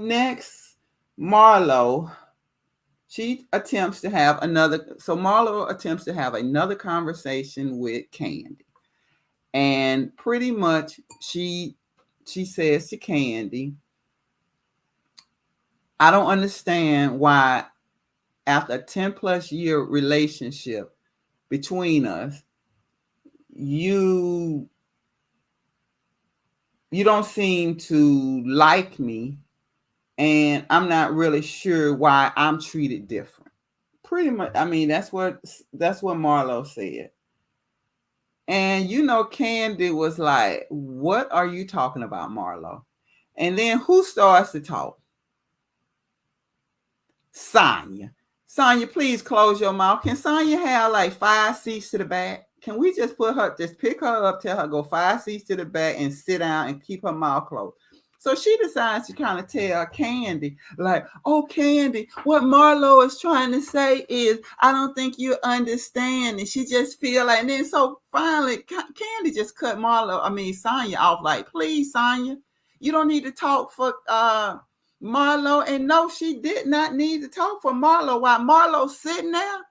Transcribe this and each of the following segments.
next, Marlo, Marlo attempts to have another conversation with Candy. And pretty much she says to Candy, I don't understand why after a 10 plus year relationship between us, you don't seem to like me, and I'm not really sure why I'm treated different. Pretty much, I mean, that's what Marlo said. And Candy was like, "What are you talking about, Marlo?" And then who starts to talk? Sonya. Sonya, please close your mouth. Can Sonya have like 5 seats to the back? Can we just pick her up, tell her go 5 seats to the back and sit down and keep her mouth closed? So she decides to kind of tell Candy, like, oh, Candy, what Marlo is trying to say is, I don't think you understand. And she just feel like, and then so finally, Candy just cut Sonya off, like, please, Sonya, you don't need to talk for Marlo. And no, she did not need to talk for Marlo while Marlo's sitting there.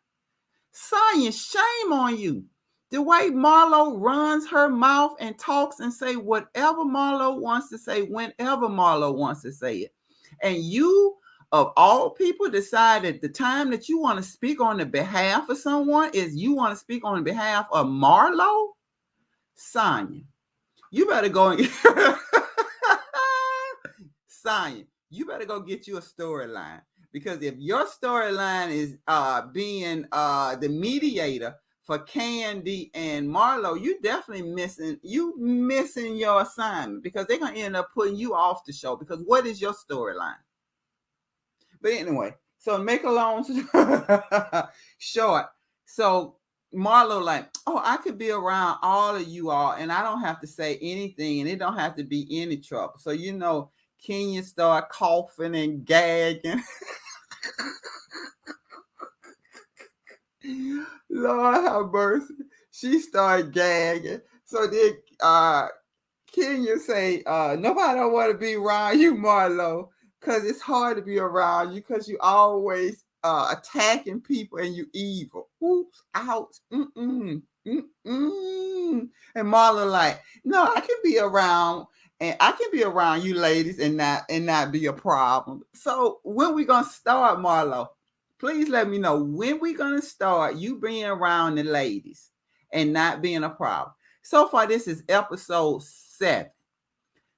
Sonya, shame on you. The way Marlo runs her mouth and talks and say whatever Marlo wants to say, whenever Marlo wants to say it. And you, of all people, decide that the time that you want to speak on the behalf of someone is you want to speak on behalf of Marlo? Sonya, you better go and Sonya, you better go get you a storyline. Because if your storyline is being the mediator for Candy and Marlo, you definitely missing your assignment, because they're gonna end up putting you off the show. Because what is your storyline? But anyway, so make a long short. So Marlo like, oh, I could be around all of you all, and I don't have to say anything, and it don't have to be any trouble. So Kenya start coughing and gagging. Lord have mercy. She started gagging. So then Kenya say, nobody don't want to be around you, Marlo, because it's hard to be around you because you always attacking people and you evil. Oops, ouch, mm-mm, mm-mm. And Marlo like, no, I can be around. And I can be around you ladies and not be a problem. So when we gonna start, Marlo? Please let me know when we gonna start you being around the ladies and not being a problem. So far, this is episode 7.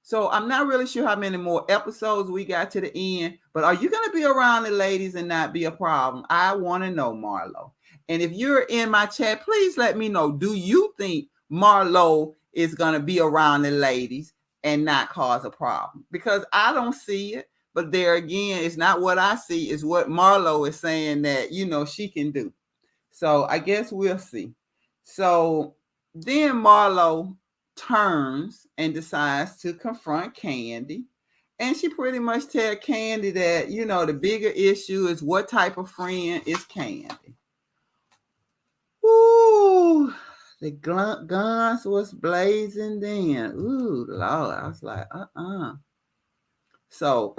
So I'm not really sure how many more episodes we got to the end, but are you gonna be around the ladies and not be a problem? I want to know, Marlo. And if you're in my chat, please let me know. Do you think Marlo is gonna be around the ladies and not cause a problem? Because I don't see it. But there again, it's not what I see, it's what Marlo is saying that, she can do. So I guess we'll see. So then Marlo turns and decides to confront Candy. And she pretty much tells Candy that, the bigger issue is what type of friend is Candy. Ooh, the guns was blazing then. Ooh, Lord. I was like, So,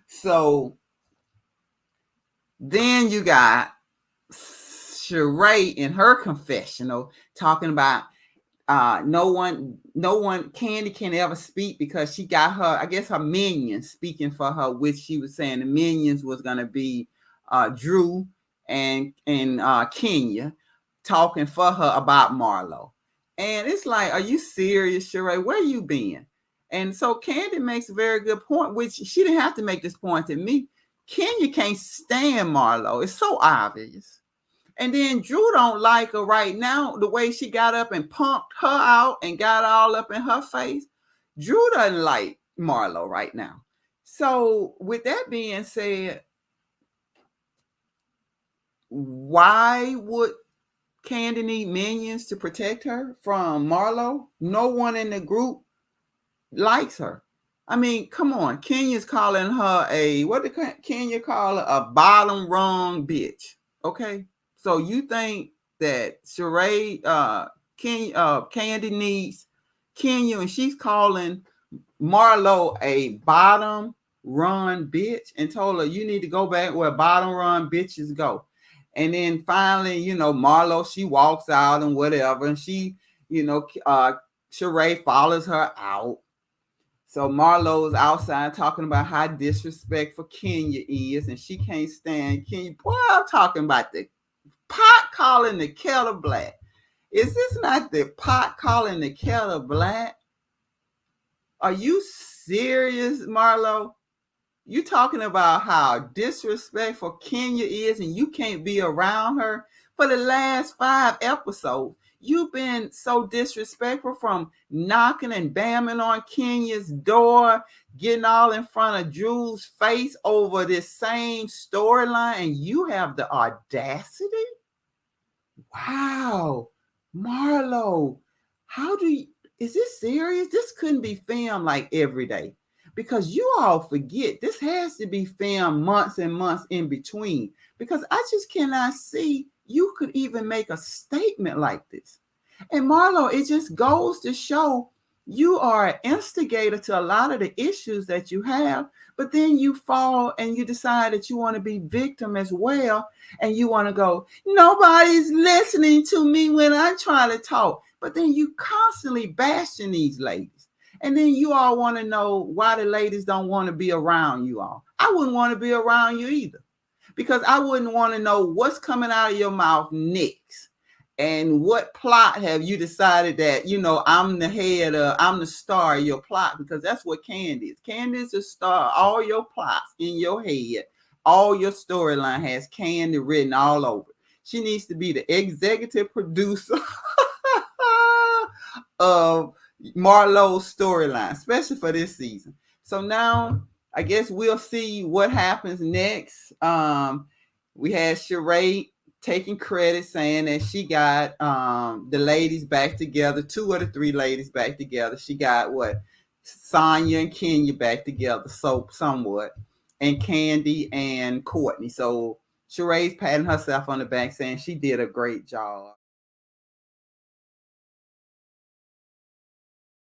so then you got Sheree in her confessional talking about no one Candy can ever speak because she got her minions speaking for her, which she was saying the minions was gonna be Drew and Kenya talking for her about Marlo. And it's like, are you serious, Sheree? Where you been? And so Candy makes a very good point, which she didn't have to make this point to me. Kenya can't stand Marlo. It's so obvious. And then Drew don't like her right now, the way she got up and pumped her out and got all up in her face. Drew doesn't like Marlo right now. So with that being said, why would Candy need minions to protect her from Marlo? No one in the group likes her. I mean, come on. Kenya's calling her what did Kenya call her? A bottom rung bitch. Okay. So you think that Sheree, Candy needs Kenya and she's calling Marlo a bottom run bitch and told her, you need to go back where bottom run bitches go. And then finally, Marlo, she walks out and whatever, and she, Sheree follows her out. So Marlo's outside talking about how disrespectful Kenya is, and she can't stand Kenya. Boy, I'm talking about the pot calling the kettle black. Is this not the pot calling the kettle black? Are you serious, Marlo? You talking about how disrespectful Kenya is and you can't be around her? For the last 5 episodes, you've been so disrespectful, from knocking and bamming on Kenya's door, getting all in front of Drew's face over this same storyline, and you have the audacity? Wow, Marlo, is this serious? This couldn't be filmed like every day, because you all forget this has to be filmed months and months in between, because I just cannot see you could even make a statement like this. And Marlo, it just goes to show you are an instigator to a lot of the issues that you have, but then you fall and you decide that you want to be victim as well, and you want to go, nobody's listening to me when I'm trying to talk. But then you constantly bashing these ladies. And then you all want to know why the ladies don't want to be around you all. I wouldn't want to be around you either, because I wouldn't want to know what's coming out of your mouth next. And what plot have you decided that, I'm the star of your plot? Because that's what Candy is. Candy is the star. All your plots in your head, all your storyline has Candy written all over. She needs to be the executive producer of Marlo's storyline, especially for this season. So now I guess we'll see what happens next. We had Sheree taking credit, saying that she got the ladies back together, 2 of the 3 ladies back together. She got Sonya and Kenya back together, so somewhat, and Candy and Courtney. So Sheree's patting herself on the back, saying she did a great job.